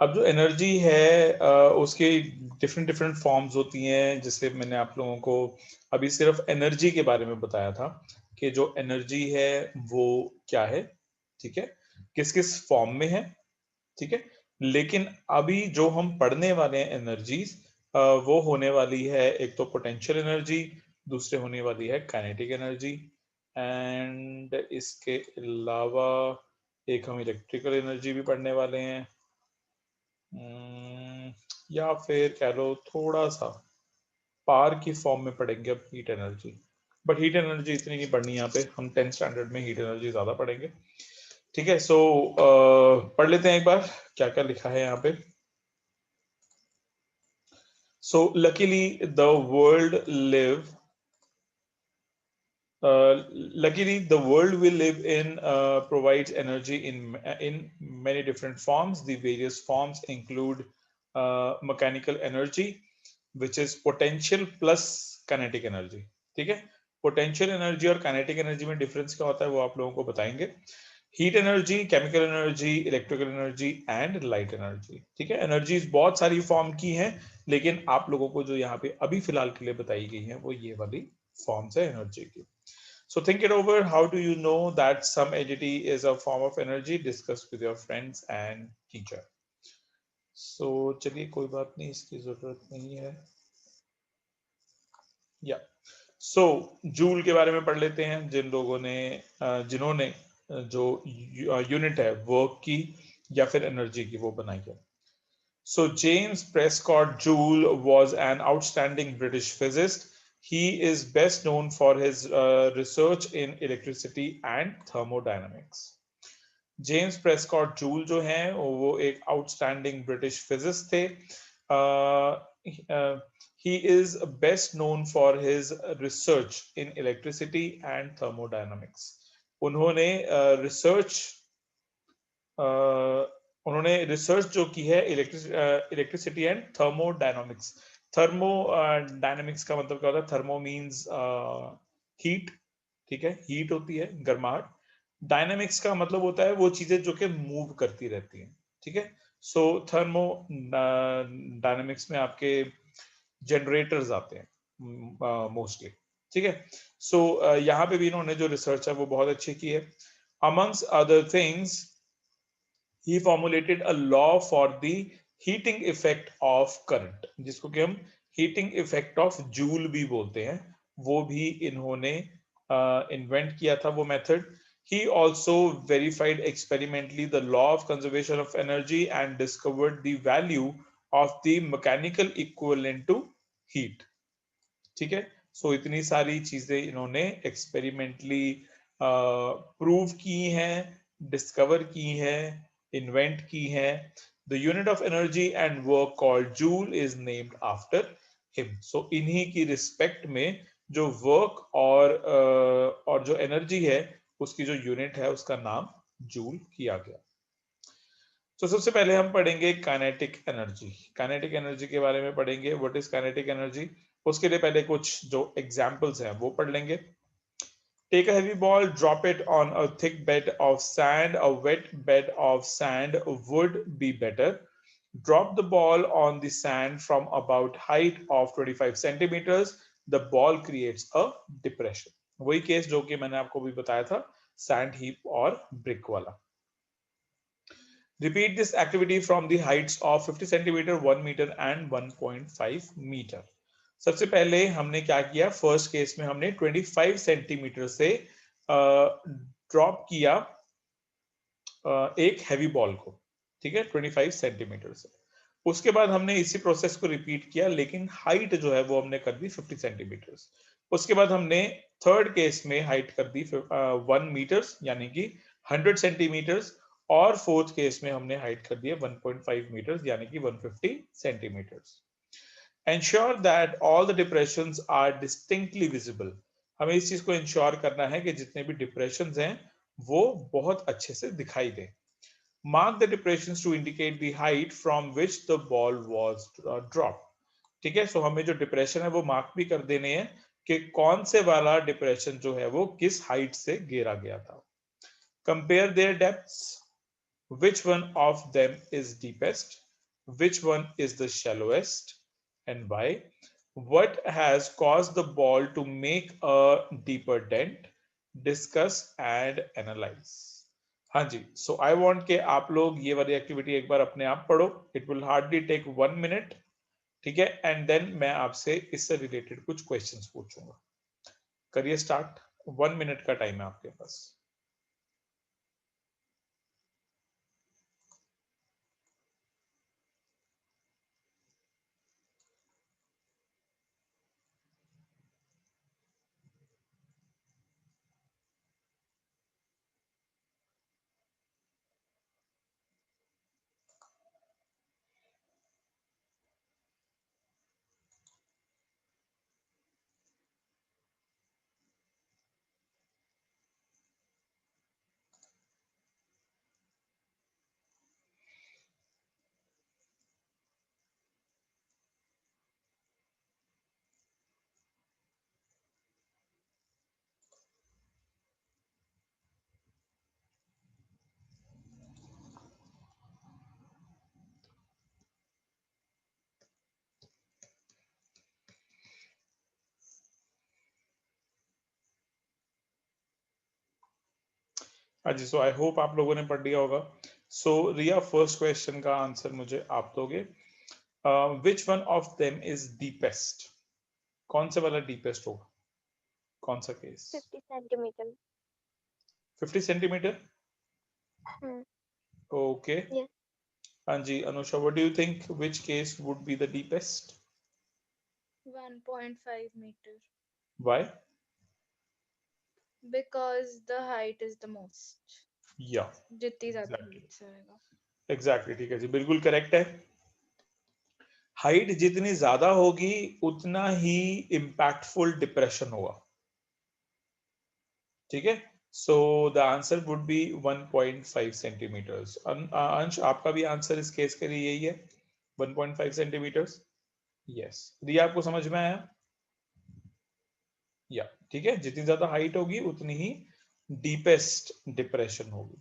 अब जो एनर्जी है उसके डिफरेंट डिफरेंट फॉर्म्स होती हैं, जैसे मैंने आप लोगों को अभी सिर्फ एनर्जी के बारे में बताया था कि जो एनर्जी है वो क्या है, ठीक है, किस किस फॉर्म में है, ठीक है। लेकिन अभी जो हम पढ़ने वाले हैं एनर्जीज, वो होने वाली है एक तो पोटेंशियल एनर्जी, दूसरे होने वाली है काइनेटिक एनर्जी, एंड इसके अलावा एक हम इलेक्ट्रिकल एनर्जी भी पढ़ने वाले हैं। या फिर कह लो थोड़ा सा पावर की फॉर्म में पढ़ेंगे अब heat energy, but heat energy इतनी नहीं पढ़नी यहाँ पे, हम 10th स्टैंडर्ड में हीट एनर्जी ज्यादा पढ़ेंगे, ठीक है। सो पढ़ लेते हैं एक बार क्या क्या लिखा है यहाँ पे। So luckily the world live luckily the world we live in provides energy in many different forms. The various forms include mechanical energy, which is potential plus kinetic energy, ठीक है। पोटेंशियल एनर्जी और kinetic energy में difference क्या होता है वो आप लोगों को बताएंगे। Heat energy, chemical energy, electrical energy and light energy, ठीक है। एनर्जीज बहुत सारी फॉर्म की हैं, लेकिन आप लोगों को जो यहाँ पे अभी फिलहाल के लिए बताई गई है वो ये वाली फॉर्म्स है एनर्जी की। So think it over. How do you know that some entity is a form of energy? Discuss with your friends and teacher. So चलिए कोई बात नहीं, इसकी जरूरत नहीं है। या सो जूल के बारे में पढ़ लेते हैं, जिन लोगों ने जिन्होंने जो यूनिट है वर्क की या फिर एनर्जी की वो बनाई है। So James Prescott Joule was an outstanding British physicist. He is best known for his research in electricity and thermodynamics. James Prescott joule जो हैं वो एक आउटस्टैंडिंग ब्रिटिश फिजिस्ट थे। He is best known for his research in electricity and thermodynamics. उन्होंने research उन्होंने research जो की है इलेक्ट्रिसिटी एंड थर्मोडायनामिक्स। थर्मोडायनामिक्स का मतलब क्या होता है? थर्मो मींस हीट, ठीक है, हीट होती है गर्माहट। डायनामिक्स का मतलब होता है वो चीजें जो कि मूव करती रहती हैं, ठीक है। सो थर्मो डायनामिक्स में आपके जनरेटर्स आते हैं मोस्टली, ठीक है। सो यहाँ पे भी इन्होंने जो रिसर्च है वो बहुत अच्छी की है। Amongst other things he formulated a law for the heating effect of current, जिसको कि हम heating effect of Joule भी बोलते हैं, वो भी इन्होंने इन्वेंट किया था वो method. He also verified experimentally the law of conservation of energy and discovered the value of the mechanical equivalent to heat, ठीक है। सो इतनी सारी चीजें इन्होंने एक्सपेरिमेंटली प्रूव की हैं, डिस्कवर की हैं, इन्वेंट की हैं। The unit of energy and work called joule is named after him. So इन्हीं की रिस्पेक्ट में जो वर्क और जो एनर्जी है उसकी जो यूनिट है उसका नाम जूल किया गया। तो सबसे पहले हम पढ़ेंगे काइनेटिक एनर्जी। काइनेटिक एनर्जी के बारे में पढ़ेंगे, व्हाट इज काइनेटिक एनर्जी। उसके लिए पहले कुछ जो एग्जांपल्स हैं वो पढ़ लेंगे। Take a heavy ball, drop it on a thick bed of sand. A wet bed of sand would be better. Drop the ball on the sand from about height of 25 centimeters. The ball creates a depression. वही case जो कि मैंने आपको भी बताया था, sand heap और brick वाला। Repeat this activity from the heights of 50 centimeter, 1 meter and 1.5 meter. सबसे पहले हमने क्या किया, फर्स्ट केस में हमने 25 सेंटीमीटर से ड्रॉप किया एक हैवी बॉल को, ठीक है, 25 सेंटीमीटर से। उसके बाद हमने इसी प्रोसेस को रिपीट किया, लेकिन हाइट जो है वो हमने कर दी 50 सेंटीमीटर। उसके बाद हमने थर्ड केस में हाइट कर दी 1 मीटर्स यानी कि 100 सेंटीमीटर्स, और फोर्थ केस में हमने हाइट कर दिया 1.5 मीटर्स यानी कि 150 centimetres. Ensure that all the depressions are distinctly visible. हमें इस चीज को इंश्योर करना है कि जितने भी डिप्रेशंस हैं वो बहुत अच्छे से दिखाई दे। Mark the depressions to indicate the height from which the ball was dropped. ठीक है, सो हमें जो डिप्रेशन है वो मार्क भी कर देने हैं कि कौन से वाला डिप्रेशन जो है वो किस हाइट से गिरा गया था। Compare their depths. Which one of them is deepest? Which one is the shallowest and why? What has caused the ball to make a deeper dent? Discuss and analyze. हाँ जी, so I want के आप लोग ये वाली activity एक बार अपने आप पढ़ो. It will hardly take 1 minute. ठीक है, एंड देन मैं आपसे इससे रिलेटेड कुछ क्वेश्चंस पूछूंगा. करिए स्टार्ट. 1 मिनट का टाइम है आपके पास. हाँ जी, सो आई होप आप लोगों ने पढ़ लिया होगा. सो रिया, फर्स्ट क्वेश्चन का आंसर मुझे आप दोगे. Which one of them is deepest? कौन से वाला डीपेस्ट होगा? कौन सा case? 50 centimetre. 50 centimetre. Okay. Yes. हाँ जी, Anusha, what do you think which case would be the deepest? 1.5 meter why? because the height is the most. या जितनी ज्यादा एग्जैक्टली height से होएगा. एग्जैक्टली, ठीक है जी, बिल्कुल करेक्ट है. हाइट जितनी ज्यादा होगी उतना ही इंपैक्टफुल डिप्रेशन होगा. ठीक है, so the answer would be 1.5 centimetres. Ansh, आपका भी आंसर इस केस के लिए यही है, 1.5 सेंटीमीटर्स. यस, रिया, आपको समझ में आया? या ठीक है, जितनी ज्यादा हाइट होगी उतनी ही डीपेस्ट डिप्रेशन होगी.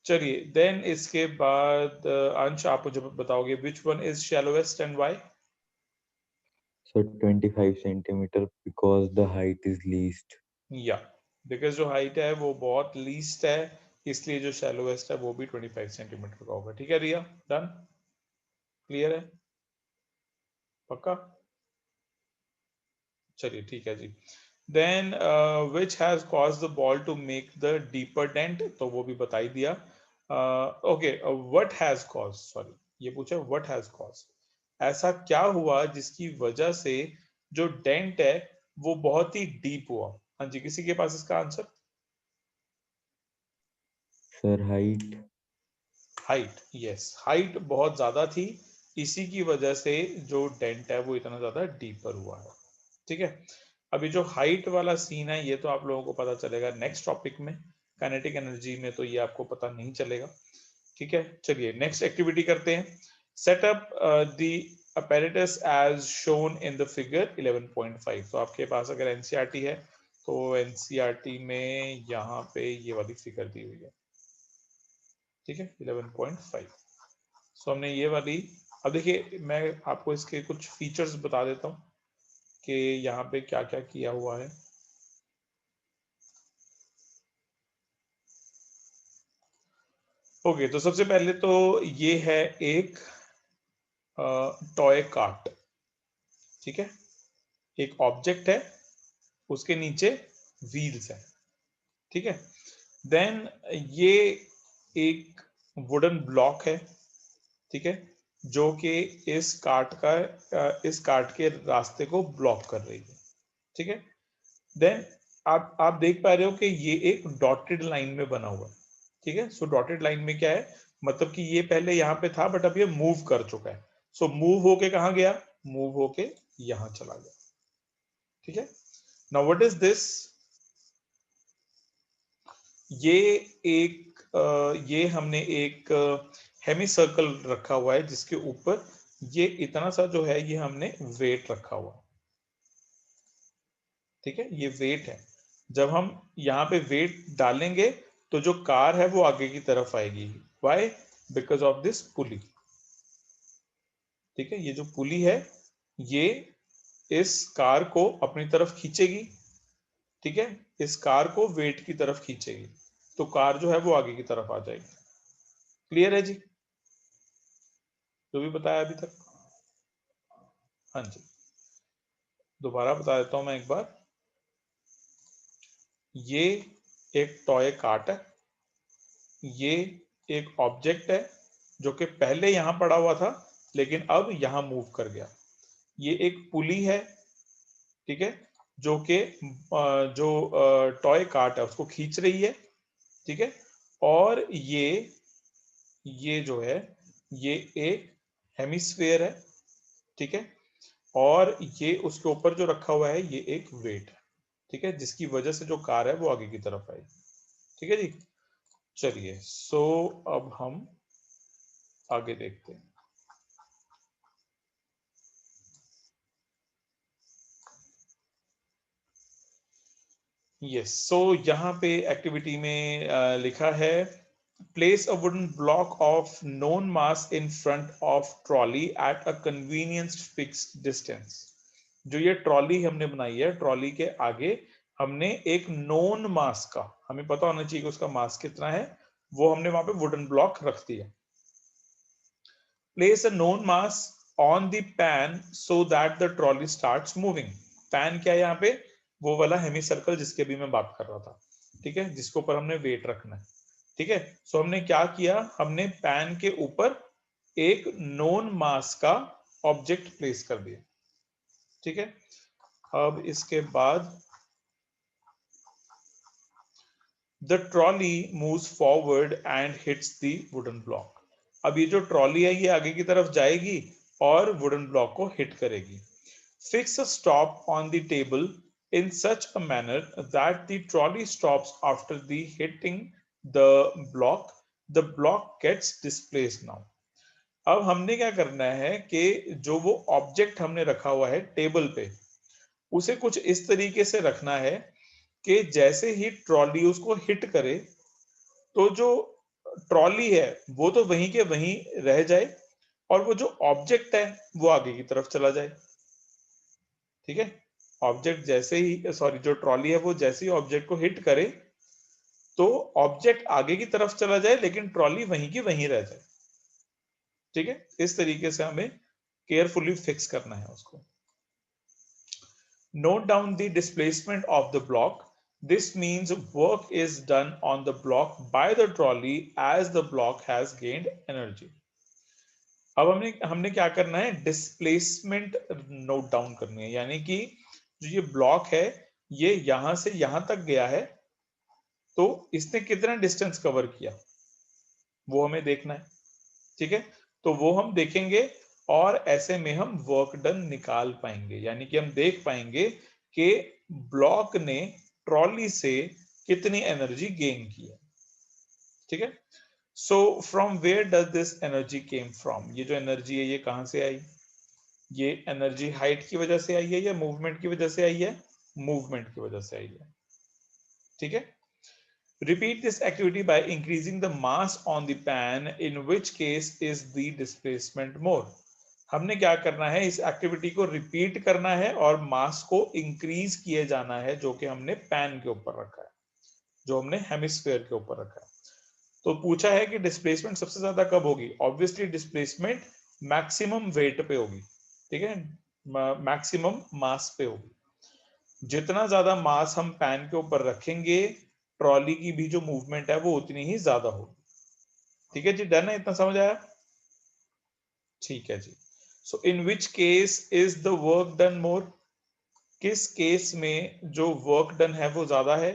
चलिए, देन इसके बाद अंश, आप मुझे बताओगे which one is shallowest and why? So 25 centimeter because the height is least. या बिकॉज जो हाइट है वो बहुत लीस्ट है, इसलिए जो शैलोएस्ट है वो भी 25 सेंटीमीटर का होगा. ठीक है रिया, डन, क्लियर है, पक्का? चलिए ठीक है जी. Then which has cause the ball to make the deeper dent? तो वो भी बता ही दिया. Okay, what has cause, sorry, ये पूछा व्हाट हैज कॉज, ऐसा क्या हुआ जिसकी वजह से जो डेंट है वो बहुत ही डीप हुआ? हाँ जी, किसी के पास इसका answer? Sir, height. Height, yes, height बहुत ज्यादा थी, इसी की वजह से जो डेंट है वो इतना ज्यादा डीपर हुआ है. ठीक है, अभी जो हाइट वाला सीन है ये तो आप लोगों को पता चलेगा नेक्स्ट टॉपिक में. काइनेटिक एनर्जी में तो ये आपको पता नहीं चलेगा. ठीक है, चलिए नेक्स्ट एक्टिविटी करते हैं. Setup the apparatus as shown in the figure 11.5. तो आपके पास अगर एनसीईआरटी है तो एनसीईआरटी में यहाँ पे ये वाली फिगर दी हुई है. ठीक है, 11.5. सो हमने ये वाली, अब देखिए मैं आपको इसके कुछ फीचर्स बता देता हूँ कि यहाँ पे क्या क्या किया हुआ है. ओके, तो सबसे पहले तो ये है एक टॉय कार्ट. ठीक है, एक ऑब्जेक्ट है, उसके नीचे व्हील्स है. ठीक है, देन ये एक वुडन ब्लॉक है. ठीक है, जो कि इस कार्ट के रास्ते को ब्लॉक कर रही है. ठीक है, देन आप देख पा रहे हो कि ये एक डॉटेड लाइन में बना हुआ है. ठीक है, सो डॉटेड लाइन में क्या है, मतलब कि ये पहले यहाँ पे था बट अब ये मूव कर चुका है. सो मूव होके कहाँ गया? मूव होके यहाँ चला गया. ठीक है, नाउ व्हाट इज दिस? ये ये हमने एक हेमी सर्कल रखा हुआ है जिसके ऊपर ये इतना सा जो है ये हमने वेट रखा हुआ है. ठीक है, ये वेट है. जब हम यहाँ पे वेट डालेंगे तो जो कार है वो आगे की तरफ आएगी. व्हाई? बिकॉज ऑफ दिस पुली. ठीक है, ये जो पुली है ये इस कार को अपनी तरफ खींचेगी, ठीक है, इस कार को वेट की तरफ खींचेगी, तो कार जो है वो आगे की तरफ आ जाएगी। क्लियर है जी, जो भी बताया अभी तक? हाँ जी, दोबारा बता देता हूं मैं एक बार। ये एक टॉय कार्ट है, ये एक ऑब्जेक्ट है जो कि पहले यहां पड़ा हुआ था लेकिन अब यहां मूव कर गया। ये एक पुली है, ठीक है, जो कि जो टॉय कार्ट है उसको खींच रही है, ठीक है, और ये जो है ये एक हेमिस्फेयर है, ठीक है, और ये उसके ऊपर जो रखा हुआ है ये एक वेट है, ठीक है, जिसकी वजह से जो कार है वो आगे की तरफ आई। ठीक है जी, चलिए सो अब हम आगे देखते हैं। यस, सो यहाँ पे एक्टिविटी में लिखा है place a wooden block of known mass in front of trolley at a convenience fixed distance. जो ये ट्रॉली हमने बनाई है, ट्रॉली के आगे हमने एक नोन मास का, हमें पता होना चाहिए कि उसका मास कितना है, वो हमने वहां पे वुडन ब्लॉक रख दिया। Place a known mass on the pan so that the trolley starts moving. Pan क्या है यहाँ पे? वो वाला हेमी सर्कल जिसके भी मैं बात कर रहा था, ठीक है, जिसके ऊपर हमने वेट रखना है, ठीक है। सो हमने क्या किया, हमने पैन के ऊपर एक नोन मास का ऑब्जेक्ट प्लेस कर दिया, ठीक है। अब इसके बाद the trolley moves forward and hits the wooden block. अब ये जो ट्रॉली है ये आगे की तरफ जाएगी और वुडन ब्लॉक को हिट करेगी। Fix a stop on the table in such a manner that the trolley stops after the hitting the block. The block gets displaced now. अब हमने क्या करना है कि जो वो ऑब्जेक्ट हमने रखा हुआ है टेबल पे, उसे कुछ इस तरीके से रखना है कि जैसे ही ट्रॉली उसको हिट करे तो जो ट्रॉली है वो तो वहीं के वहीं रह जाए और वो जो ऑब्जेक्ट है वो आगे की तरफ चला जाए, ठीक है। ऑब्जेक्ट जैसे ही, सॉरी, जो ट्रॉली है वो जैसे ही ऑब्जेक्ट को हिट करे तो ऑब्जेक्ट आगे की तरफ चला जाए लेकिन ट्रॉली वहीं की वहीं रह जाए, ठीक है। इस तरीके से हमें केयरफुली फिक्स करना है उसको। Note down the displacement of the block. This means work is done on the block by the trolley as the block has gained energy. अब हमने क्या करना है, डिस्प्लेसमेंट नोट डाउन करनी है, यानी कि जो ये ब्लॉक है ये यहां से यहां तक गया है तो इसने कितना डिस्टेंस कवर किया वो हमें देखना है, ठीक है। तो वो हम देखेंगे और ऐसे में हम वर्क डन निकाल पाएंगे, यानी कि हम देख पाएंगे कि ब्लॉक ने ट्रॉली से कितनी एनर्जी गेन की है, ठीक है। So from where does this energy came from? ये जो एनर्जी है ये कहां से आई? ये एनर्जी हाइट की वजह से आई है या मूवमेंट की वजह से आई है? मूवमेंट की वजह से आई है, ठीक है। Repeat this activity by increasing the mass on the pan, in which case is the displacement more. हमने क्या करना है, इस एक्टिविटी को रिपीट करना है और मास को इंक्रीज किए जाना है जो कि हमने पैन के ऊपर रखा है, जो हमने हेमिस्फेयर के ऊपर रखा है। तो पूछा है कि डिस्प्लेसमेंट सबसे ज्यादा कब होगी? ऑब्वियसली डिस्प्लेसमेंट मैक्सिमम वेट पे होगी, ठीक है, मैक्सिमम मास पे होगी। जितना ज्यादा मास हम पैन के ऊपर रखेंगे ट्रॉली की भी जो मूवमेंट है वो उतनी ही ज्यादा होगी, ठीक है जी। डन है, इतना समझ आया? ठीक है जी। So in which case is the work done more? किस केस में जो वर्क डन है वो ज्यादा है?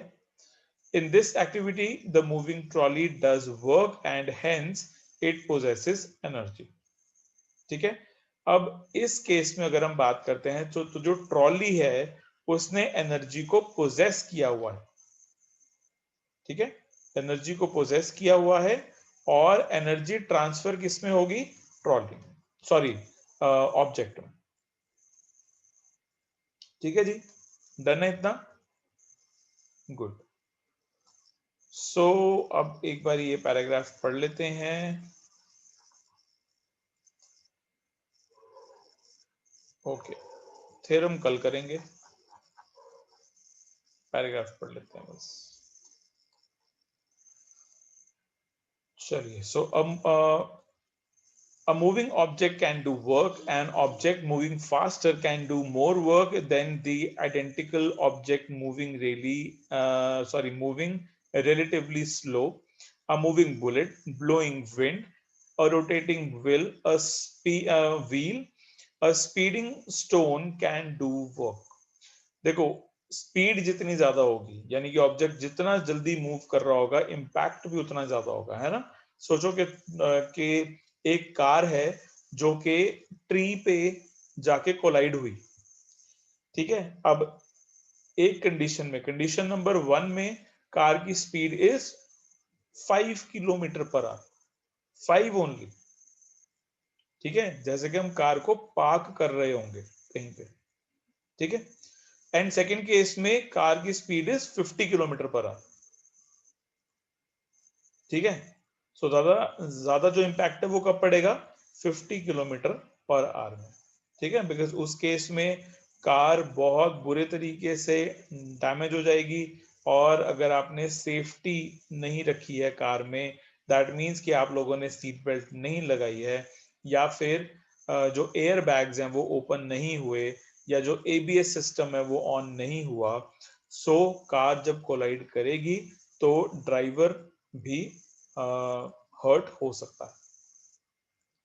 In this activity the moving trolley does work and hence it possesses energy, ठीक है। अब इस केस में अगर हम बात करते हैं तो जो ट्रॉली है उसने एनर्जी को पोजेस किया हुआ है, ठीक है, एनर्जी को पोजेस किया हुआ है और एनर्जी ट्रांसफर किसमें होगी? ट्रॉली, सॉरी, ऑब्जेक्ट में, ठीक है जी। डन है इतना? गुड। सो अब एक बार ये पैराग्राफ पढ़ लेते हैं। ओके, थ्योरम कल करेंगे, पैराग्राफ पढ़ लेते हैं बस। चलिए, सो a moving object can do work. An object moving faster can do more work than the identical object moving moving relatively slow. A moving bullet, blowing wind, a rotating wheel, wheel, a speeding stone can do work. देखो, speed जितनी ज्यादा होगी, यानी कि object जितना जल्दी move कर रहा होगा, इम्पैक्ट भी उतना ज्यादा होगा, है ना। सोचो कि एक कार है जो कि ट्री पे जाके कोलाइड हुई, ठीक है। अब एक कंडीशन में, कंडीशन नंबर 1 में कार की speed is 5 kilometre per hour, 5 only, ठीक है। जैसे कि हम कार को पार्क कर रहे होंगे कहीं पे, ठीक है। एंड सेकेंड केस में कार की speed is 50 kilometre per hour, ठीक है। सो ज्यादा जो इंपैक्ट है वो कब पड़ेगा, 50 किलोमीटर पर आवर में, ठीक है। बिकॉज उस केस में कार बहुत बुरे तरीके से डैमेज हो जाएगी, और अगर आपने सेफ्टी नहीं रखी है कार में, दैट मीन्स कि आप लोगों ने सीट बेल्ट नहीं लगाई है, या फिर जो एयर बैग्स हैं वो ओपन नहीं हुए, या जो एबीएस सिस्टम है वो ऑन नहीं हुआ, सो कार जब कोलाइड करेगी तो ड्राइवर भी हर्ट हो सकता है,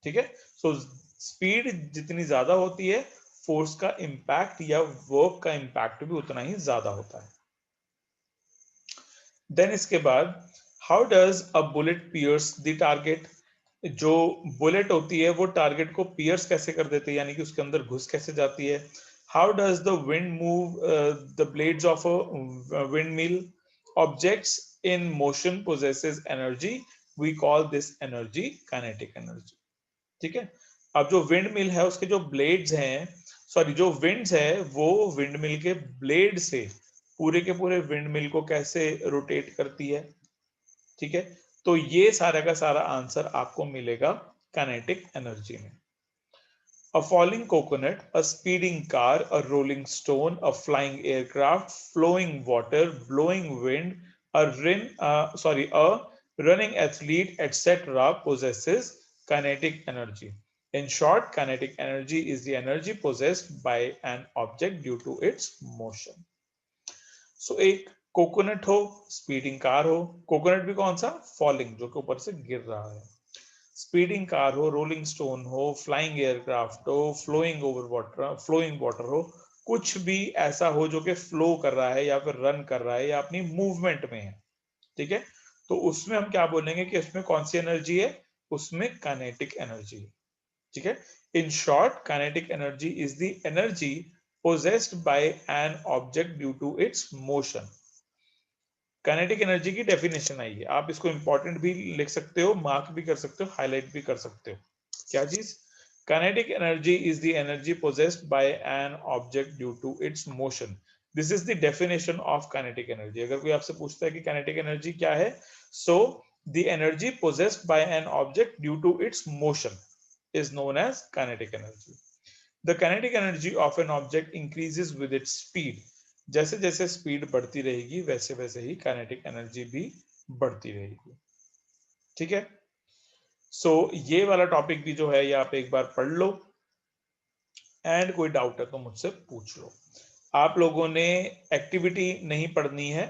ठीक है। सो स्पीड जितनी ज्यादा होती है, फोर्स का इंपैक्ट या वर्क का इंपैक्ट भी उतना ही ज्यादा होता है। देन इसके बाद, how does a bullet pierce the target. जो बुलेट होती है वो टारगेट को पियर्स कैसे कर देती है, यानी कि उसके अंदर घुस कैसे जाती है। How does the wind move the blades of a windmill. Objects in motion possesses energy, we call this energy kinetic energy, ठीक है। अब जो विंड मिल है उसके जो ब्लेड्स हैं, सॉरी जो विंड्स है वो विंड मिल के ब्लेड से पूरे के पूरे विंड मिल को कैसे रोटेट करती है, ठीक है। तो ये सारा का सारा आंसर आपको मिलेगा काइनेटिक एनर्जी में। A falling coconut, a speeding car, a rolling stone, a flying aircraft, flowing water, blowing wind, a running athlete, etc. possesses kinetic energy. In short, kinetic energy is the energy possessed by an object due to its motion. सो एक coconut हो, speeding car हो, coconut भी कौन सा, falling, जो कि ऊपर से गिर रहा है, स्पीडिंग कार हो, रोलिंग स्टोन हो, फ्लाइंग एयरक्राफ्ट हो, फ्लोइंग वाटर हो, कुछ भी ऐसा हो जो कि फ्लो कर रहा है या फिर रन कर रहा है या अपनी मूवमेंट में है, ठीक है। तो उसमें हम क्या बोलेंगे कि उसमें कौन सी एनर्जी है, उसमें काइनेटिक एनर्जी है, ठीक है। In short, kinetic energy is the energy possessed by an object due to its motion. Kinetic energy की डेफिनेशन आई है, आप इसको इंपॉर्टेंट भी लिख सकते हो, मार्क भी कर सकते हो, हाईलाइट भी कर सकते हो। क्या चीज, kinetic energy is the energy possessed by an object due to its motion. This is the definition of kinetic energy. अगर कोई आपसे पूछता है कि काइनेटिक एनर्जी क्या है, so the energy possessed by an object due to its motion is known as kinetic energy. The kinetic energy of an object increases with its speed. जैसे जैसे स्पीड बढ़ती रहेगी वैसे वैसे ही काइनेटिक एनर्जी भी बढ़ती रहेगी, ठीक है। सो ये वाला टॉपिक भी जो है ये आप एक बार पढ़ लो, एंड कोई डाउट है तो मुझसे पूछ लो। आप लोगों ने एक्टिविटी नहीं पढ़नी है,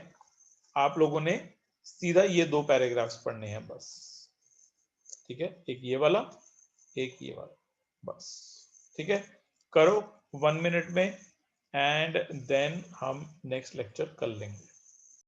आप लोगों ने सीधा ये 2 पैराग्राफ्स पढ़ने हैं बस, ठीक है। एक ये वाला, एक ये वाला, बस, ठीक है। करो 1 मिनट में, एंड देन हम नेक्स्ट लेक्चर कर लेंगे।